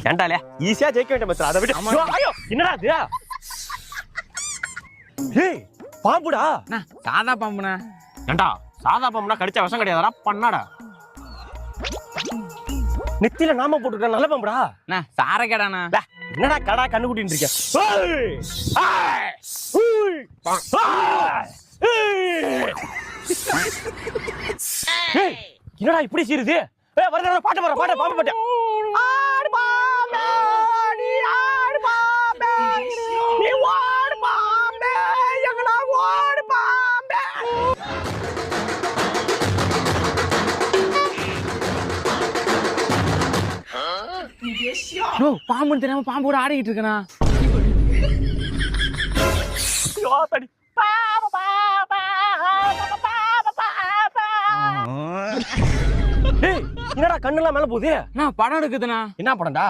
ஏண்டாலே ஈஸியா ஜெயிக்க வேண்டிய மச்சான். அதை விட்டு ஐயோ என்னடா இது? ஏய் பாம்புடா. சாதா பாம்புண்ணா. ஏண்டா சாதா பாம்புனா கடிச்ச விஷம் கிடையாதுடா, பண்ணாடா. நெத்தியில நாம போட்டுக்கிற நல்ல பாம்புடா. சார கேடாண்ணா. என்னடா கடா கண்ணு கூட்டிட்டு இருக்க? என்னடா இப்படி சீருது? பாட்டு பாடுற பாட்டு பாம்பு பாட்டு. பாம்புன்னு தெரியாம பாம்பு கூட ஆடிக்கிட்டு இருக்கனா? என்னடா கண்ணெல்லாம் மேல போகுது? படம் எடுக்குதுண்ணா. என்ன படம்டா?